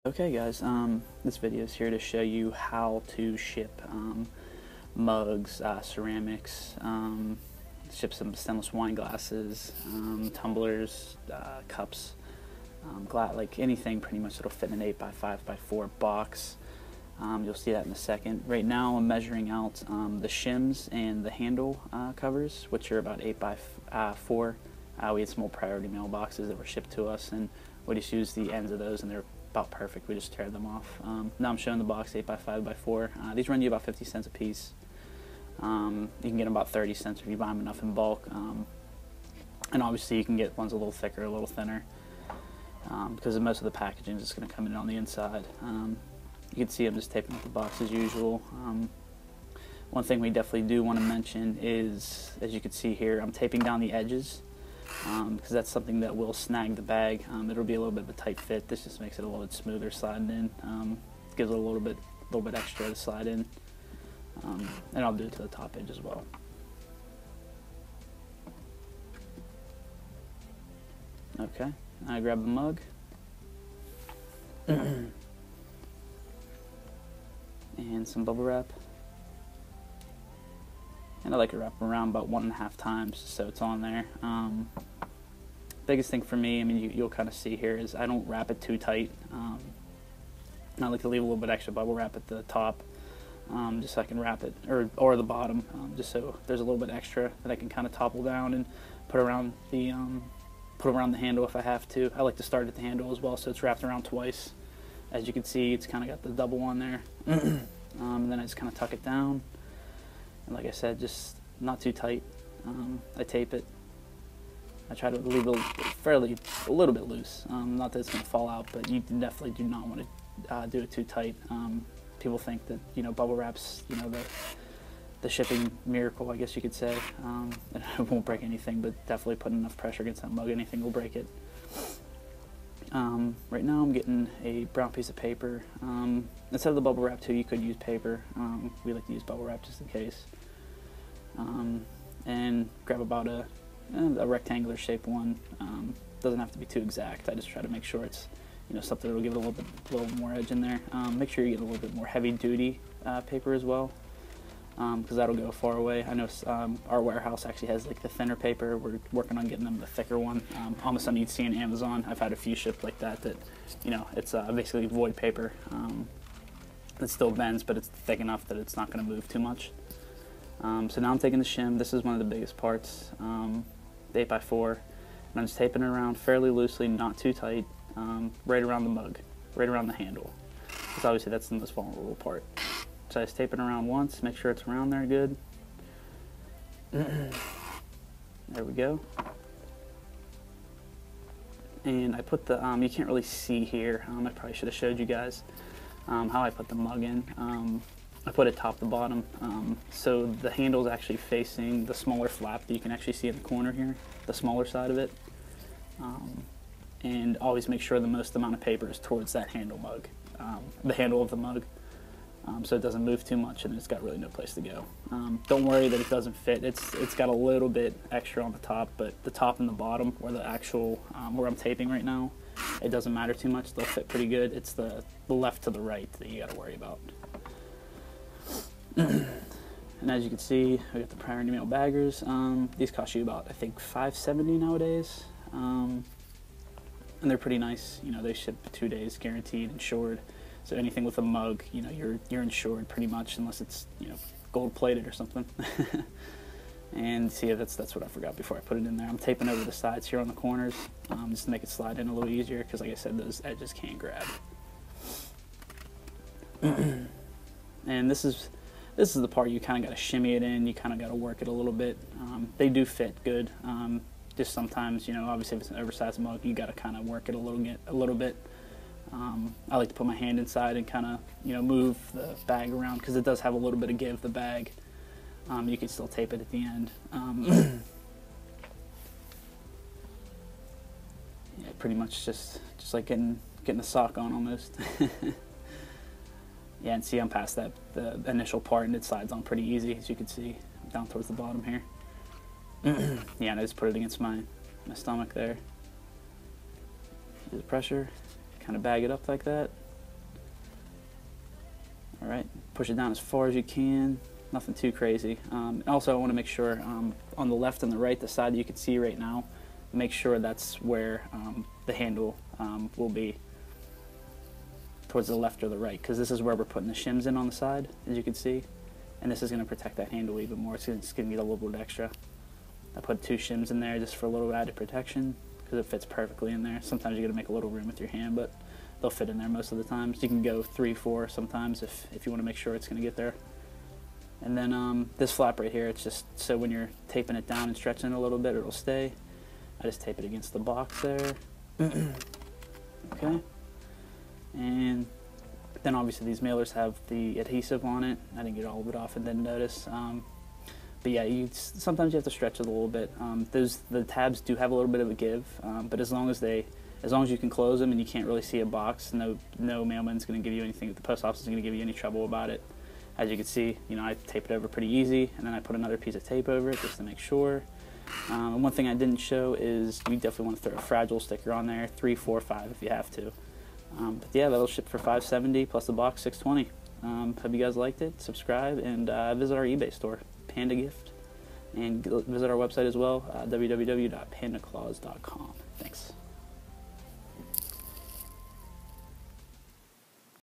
Okay guys, this video is here to show you how to ship mugs, ceramics, ship some stainless wine glasses, tumblers, cups, like anything pretty much that'll fit in an 8x5x4 box. You'll see that in a second. Right now I'm measuring out the shims and the handle covers, which are about 8x4. We had some old priority mail boxes that were shipped to us, and we just used the ends of those, and they're about perfect. We just tear them off. Now I'm showing the box 8x5x4. These run you about 50 cents a piece. You can get them about 30 cents if you buy them enough in bulk. And obviously you can get ones a little thicker, a little thinner, because most of the packaging is just going to come in on the inside. You can see I'm just taping up the box as usual. One thing we definitely do want to mention is, as you can see here, I'm taping down the edges. Because that's something that will snag the bag. It'll be a little bit of a tight fit. This just makes it a little bit smoother sliding in. Gives it a little bit extra to slide in. And I'll do it to the top edge as well. Okay, I grab the mug. And some bubble wrap. And I like to wrap around about 1.5 times so it's on there. Biggest thing for me, I mean, you'll kind of see here, is I don't wrap it too tight. I like to leave a little bit extra bubble wrap at the top, just so I can wrap it, or the bottom, just so there's a little bit extra that I can kind of topple down and put around the handle if I have to. I like to start at the handle as well, so it's wrapped around twice. As you can see, it's kind of got the double on there. And then I just kind of tuck it down. And like I said, just not too tight. I tape it. I try to leave it a little bit loose. Not that it's going to fall out, but you definitely do not want to do it too tight. People think that, bubble wrap's, the shipping miracle, I guess you could say. It won't break anything, but definitely put enough pressure against that mug, anything will break it. Right now I'm getting a brown piece of paper. Instead of the bubble wrap too, you could use paper. We like to use bubble wrap just in case. And grab about a rectangular shaped one. Doesn't have to be too exact. I just try to make sure it's something that will give it a little more edge in there. Make sure you get a little bit more heavy duty paper as well, because that'll go far away. I know our warehouse actually has like the thinner paper. We're working on getting them the thicker one. Almost something you'd see on Amazon. I've had a few shipped like that. It's basically void paper. It still bends, but it's thick enough that it's not going to move too much. So now I'm taking the shim. This is one of the biggest parts, the 8x4, and I'm just taping it around fairly loosely, not too tight, right around the mug, right around the handle. Because obviously that's the most vulnerable part. So I just tape it around once, make sure it's around there good. There we go. And I put the, you can't really see here, I probably should have showed you guys how I put the mug in. I put it top to bottom, so the handle is actually facing the smaller flap that you can actually see in the corner here, the smaller side of it. And always make sure the most amount of paper is towards that handle mug, the handle of the mug, so it doesn't move too much and it's got really no place to go. Don't worry that it doesn't fit. It's got a little bit extra on the top, but the top and the bottom, where the actual where I'm taping right now, it doesn't matter too much. They'll fit pretty good. It's the left to the right that you got to worry about. And as you can see, we got the priority mail baggers. These cost you about, I think, $5.70 nowadays, and they're pretty nice. They ship 2 days guaranteed, insured. So anything with a mug, you're insured pretty much, unless it's gold plated or something. And see, that's what I forgot before I put it in there. I'm taping over the sides here on the corners, just to make it slide in a little easier, because like I said, those edges can't grab. And this is the part you kind of got to shimmy it in. You kind of got to work it a little bit. They do fit good. Just sometimes, obviously if it's an oversized mug, you got to kind of work it a little bit. I like to put my hand inside and kind of, move the bag around, because it does have a little bit of give, the bag. You can still tape it at the end. Yeah, pretty much just like getting a sock on almost. Yeah, and see, I'm past the initial part, and it slides on pretty easy, as you can see, down towards the bottom here. Yeah, and I just put it against my stomach there. Do the pressure, kind of bag it up like that. All right, push it down as far as you can. Nothing too crazy. Also, I want to make sure on the left and the right, the side that you can see right now, make sure that's where the handle will be, towards the left or the right, because this is where we're putting the shims in on the side, as you can see, and this is going to protect that handle even more. It's going to get a little bit extra. I put 2 shims in there just for a little added protection, because it fits perfectly in there. Sometimes you got to make a little room with your hand, but they'll fit in there most of the times. You can go 3, 4 sometimes if you want to make sure it's going to get there. And then this flap right here, it's just so when you're taping it down and stretching it a little bit, it'll stay. I just tape it against the box there. Okay. And then obviously these mailers have the adhesive on it. I didn't get all of it off and didn't notice. But yeah, sometimes you have to stretch it a little bit. The tabs do have a little bit of a give, but as long as you can close them and you can't really see a box, no mailman's going to give you anything. The post office is going to give you any trouble about it. As you can see, I taped it over pretty easy, and then I put another piece of tape over it just to make sure. And one thing I didn't show is you definitely want to throw a fragile sticker on there, 3, 4, 5 if you have to. But yeah, that'll ship for $570 plus the box $620. Hope you guys liked it. Subscribe and visit our eBay store, Panda Gift, and visit our website as well, www.pandaclaws.com. Thanks.